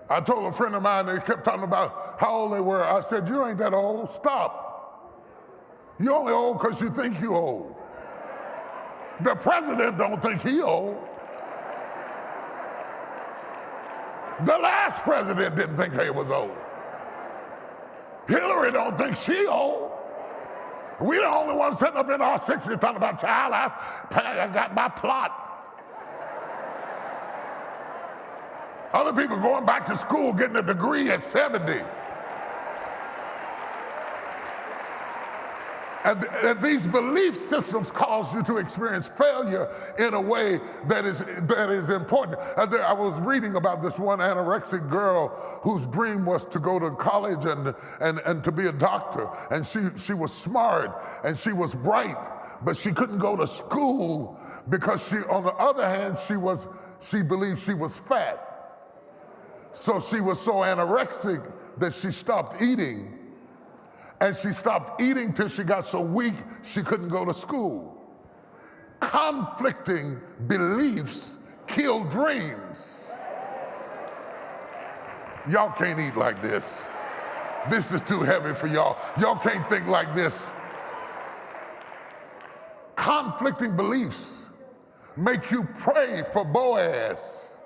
I told a friend of mine, they kept talking about how old they were. I said, you ain't that old, stop. You're only old because you think you're old. The president don't think he old. The last president didn't think he was old. Hillary don't think she old. We the only ones sitting up in our 60s talking about, child, I got my plot. Other people going back to school getting a degree at 70. And these belief systems cause you to experience failure in a way that is important. I was reading about this one anorexic girl whose dream was to go to college and to be a doctor. And she was smart and she was bright, but she couldn't go to school because on the other hand, she believed she was fat. So she was so anorexic that she stopped eating. And she stopped eating till she got so weak she couldn't go to school. Conflicting beliefs kill dreams. Y'all can't eat like this. This is too heavy for y'all. Y'all can't think like this. Conflicting beliefs make you pray for Boaz,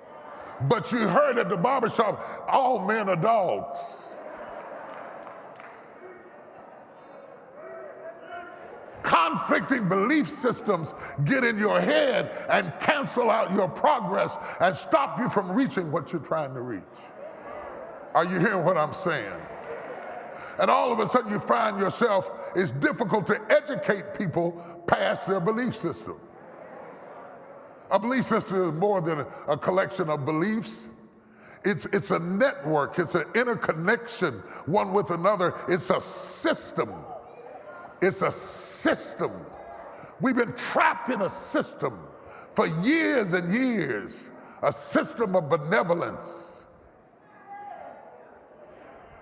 but you heard at the barbershop, all men are dogs. Conflicting belief systems get in your head and cancel out your progress and stop you from reaching what you're trying to reach. Are you hearing what I'm saying? And all of a sudden you find yourself, it's difficult to educate people past their belief system. A belief system is more than a collection of beliefs. It's a network, it's an interconnection one with another. It's a system. It's a system. We've been trapped in a system for years and years, a system of benevolence,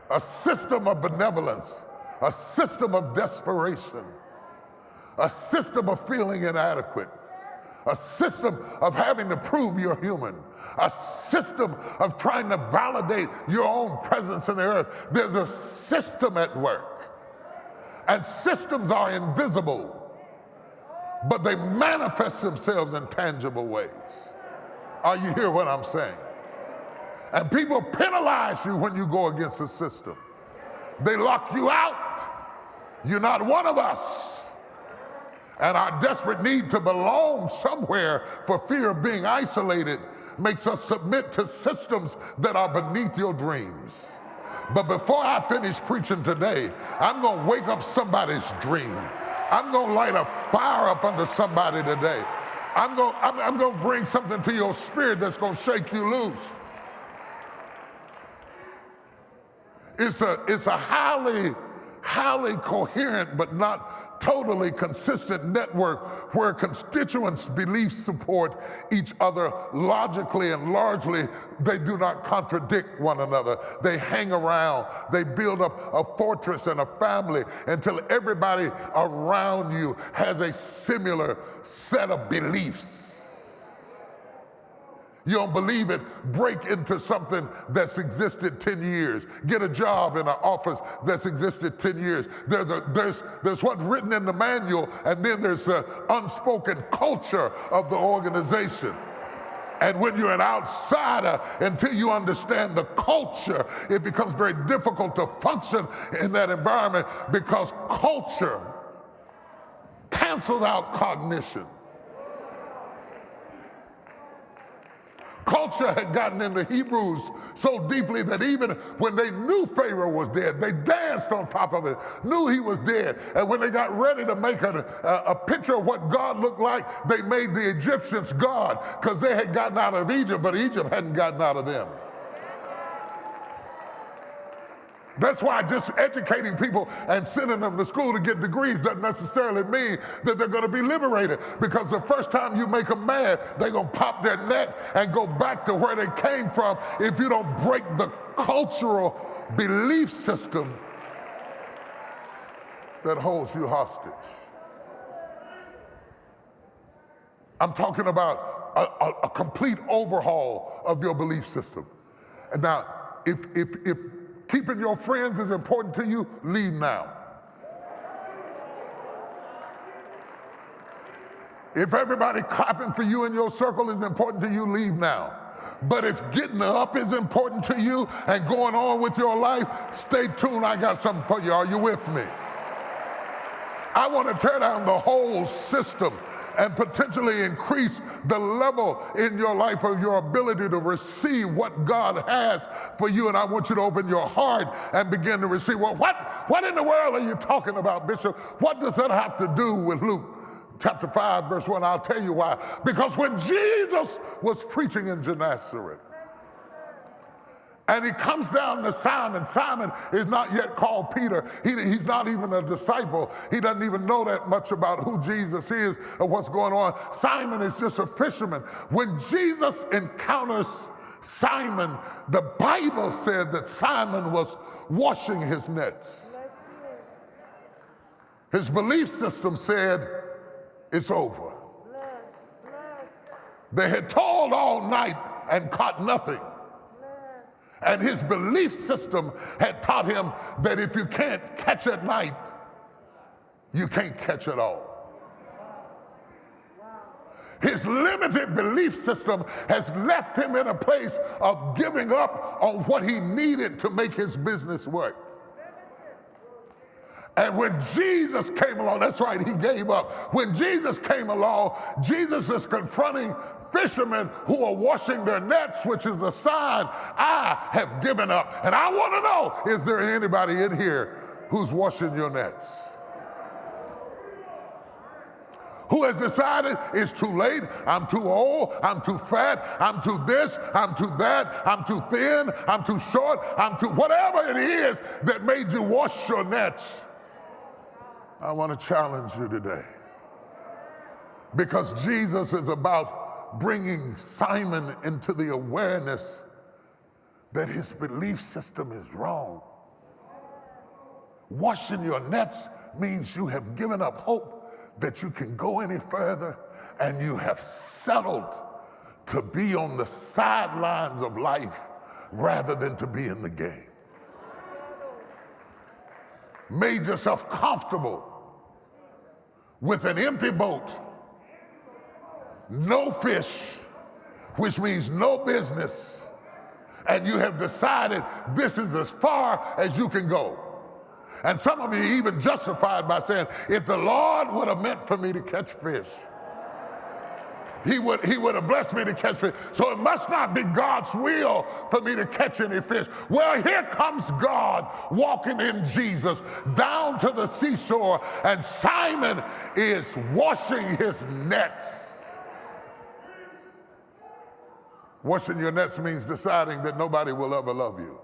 a system of benevolence, a system of desperation, a system of feeling inadequate, a system of having to prove you're human, a system of trying to validate your own presence in the earth. There's a system at work. And systems are invisible, but they manifest themselves in tangible ways. Are you hear what I'm saying? And people penalize you when you go against the system. They lock you out. You're not one of us. And our desperate need to belong somewhere for fear of being isolated makes us submit to systems that are beneath your dreams. But before I finish preaching today, I'm going to wake up somebody's dream. I'm going to light a fire up under somebody today. I'm going to bring something to your spirit that's going to shake you loose. It's a highly coherent but not totally consistent network where constituents' beliefs support each other logically, and largely they do not contradict one another. They hang around, they build up a fortress and a family until everybody around you has a similar set of beliefs. You don't believe it? Break into something that's existed 10 years. Get a job in an office that's existed 10 years. There's what's written in the manual, and then there's the unspoken culture of the organization. And when you're an outsider, until you understand the culture, it becomes very difficult to function in that environment because culture cancels out cognition. Culture had gotten into Hebrews so deeply that even when they knew Pharaoh was dead, they danced on top of it, knew he was dead. And when they got ready to make a picture of what God looked like, they made the Egyptians God because they had gotten out of Egypt, but Egypt hadn't gotten out of them. That's why just educating people and sending them to school to get degrees doesn't necessarily mean that they're going to be liberated, because the first time you make them mad, they're going to pop their neck and go back to where they came from if you don't break the cultural belief system that holds you hostage. I'm talking about a complete overhaul of your belief system. And now, if keeping your friends is important to you, leave now. If everybody clapping for you in your circle is important to you, leave now. But if getting up is important to you and going on with your life, stay tuned. I got something for you. Are you with me? I want to tear down the whole system and potentially increase the level in your life of your ability to receive what God has for you. And I want you to open your heart and begin to receive. Well, what in the world are you talking about, Bishop? What does that have to do with Luke chapter 5, verse 1? I'll tell you why. Because when Jesus was preaching in Gennesaret, and he comes down to Simon. Simon is not yet called Peter. He's not even a disciple. He doesn't even know that much about who Jesus is or what's going on. Simon is just a fisherman. When Jesus encounters Simon, the Bible said that Simon was washing his nets. His belief system said, it's over. They had toiled all night and caught nothing. And his belief system had taught him that if you can't catch at night, you can't catch at all. His limited belief system has left him in a place of giving up on what he needed to make his business work. And when Jesus came along, that's right, he gave up. When Jesus came along, Jesus is confronting fishermen who are washing their nets, which is a sign, I have given up. And I want to know, is there anybody in here who's washing your nets? Who has decided it's too late, I'm too old, I'm too fat, I'm too this, I'm too that, I'm too thin, I'm too short, I'm too whatever it is that made you wash your nets. I want to challenge you today, because Jesus is about bringing Simon into the awareness that his belief system is wrong. Washing your nets means you have given up hope that you can go any further, and you have settled to be on the sidelines of life rather than to be in the game. Made yourself comfortable with an empty boat, no fish, which means no business, and you have decided this is as far as you can go. And some of you even justified by saying, if the Lord would have meant for me to catch fish, he would have blessed me to catch fish. So it must not be God's will for me to catch any fish. Well, here comes God walking in Jesus down to the seashore, and Simon is washing his nets. Washing your nets means deciding that nobody will ever love you.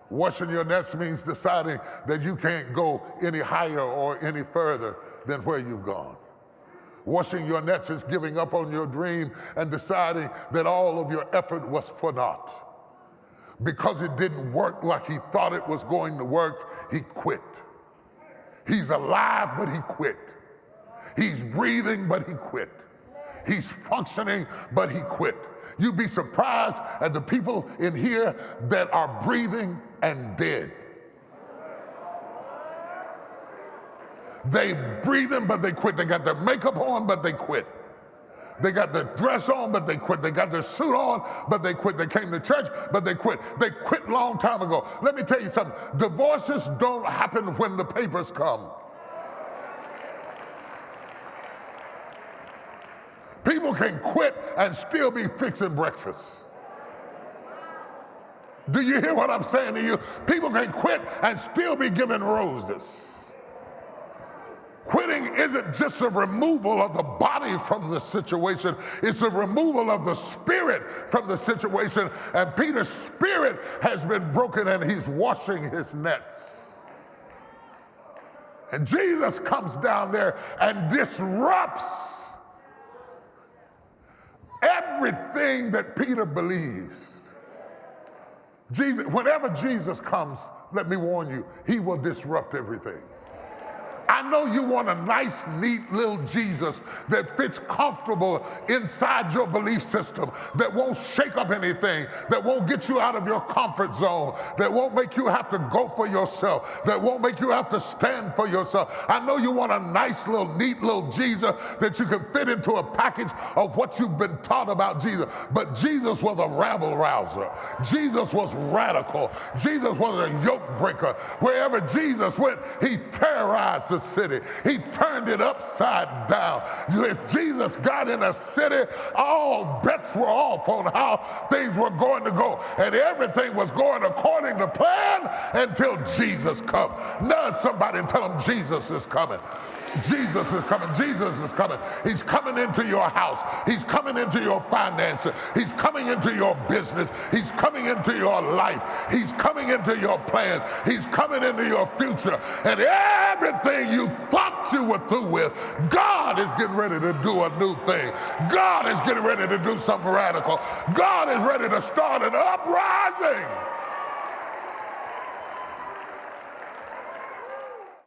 Washing your nets means deciding that you can't go any higher or any further than where you've gone. Washing your nets is giving up on your dream and deciding that all of your effort was for naught. Because it didn't work like he thought it was going to work, he quit. He's alive, but he quit. He's breathing, but he quit. He's functioning, but he quit. You'd be surprised at the people in here that are breathing and dead. They breathing, but they quit. They got their makeup on, but they quit. They got their dress on, but they quit. They got their suit on, but they quit. They came to church, but they quit. They quit a long time ago. Let me tell you something. Divorces don't happen when the papers come. People can quit and still be fixing breakfast. Do you hear what I'm saying to you? People can quit and still be giving roses. Quitting isn't just a removal of the body from the situation, it's a removal of the spirit from the situation. And Peter's spirit has been broken, and he's washing his nets. And Jesus comes down there and disrupts everything that Peter believes. Whenever Jesus comes, let me warn you, he will disrupt everything. I know you want a nice, neat little Jesus that fits comfortable inside your belief system, that won't shake up anything, that won't get you out of your comfort zone, that won't make you have to go for yourself, that won't make you have to stand for yourself. I know you want a nice little, neat little Jesus that you can fit into a package of what you've been taught about Jesus. But Jesus was a rabble rouser. Jesus was radical. Jesus was a yoke breaker. Wherever Jesus went, he terrorized the city. He turned it upside down. If Jesus got in a city, all bets were off on how things were going to go. And everything was going according to plan until Jesus come. Nudge somebody and tell them Jesus is coming. Jesus is coming. Jesus is coming. He's coming into your house. He's coming into your finances. He's coming into your business. He's coming into your life. He's coming into your plans. He's coming into your future. And everything you thought you were through with, God is getting ready to do a new thing. God is getting ready to do something radical. God is ready to start an uprising.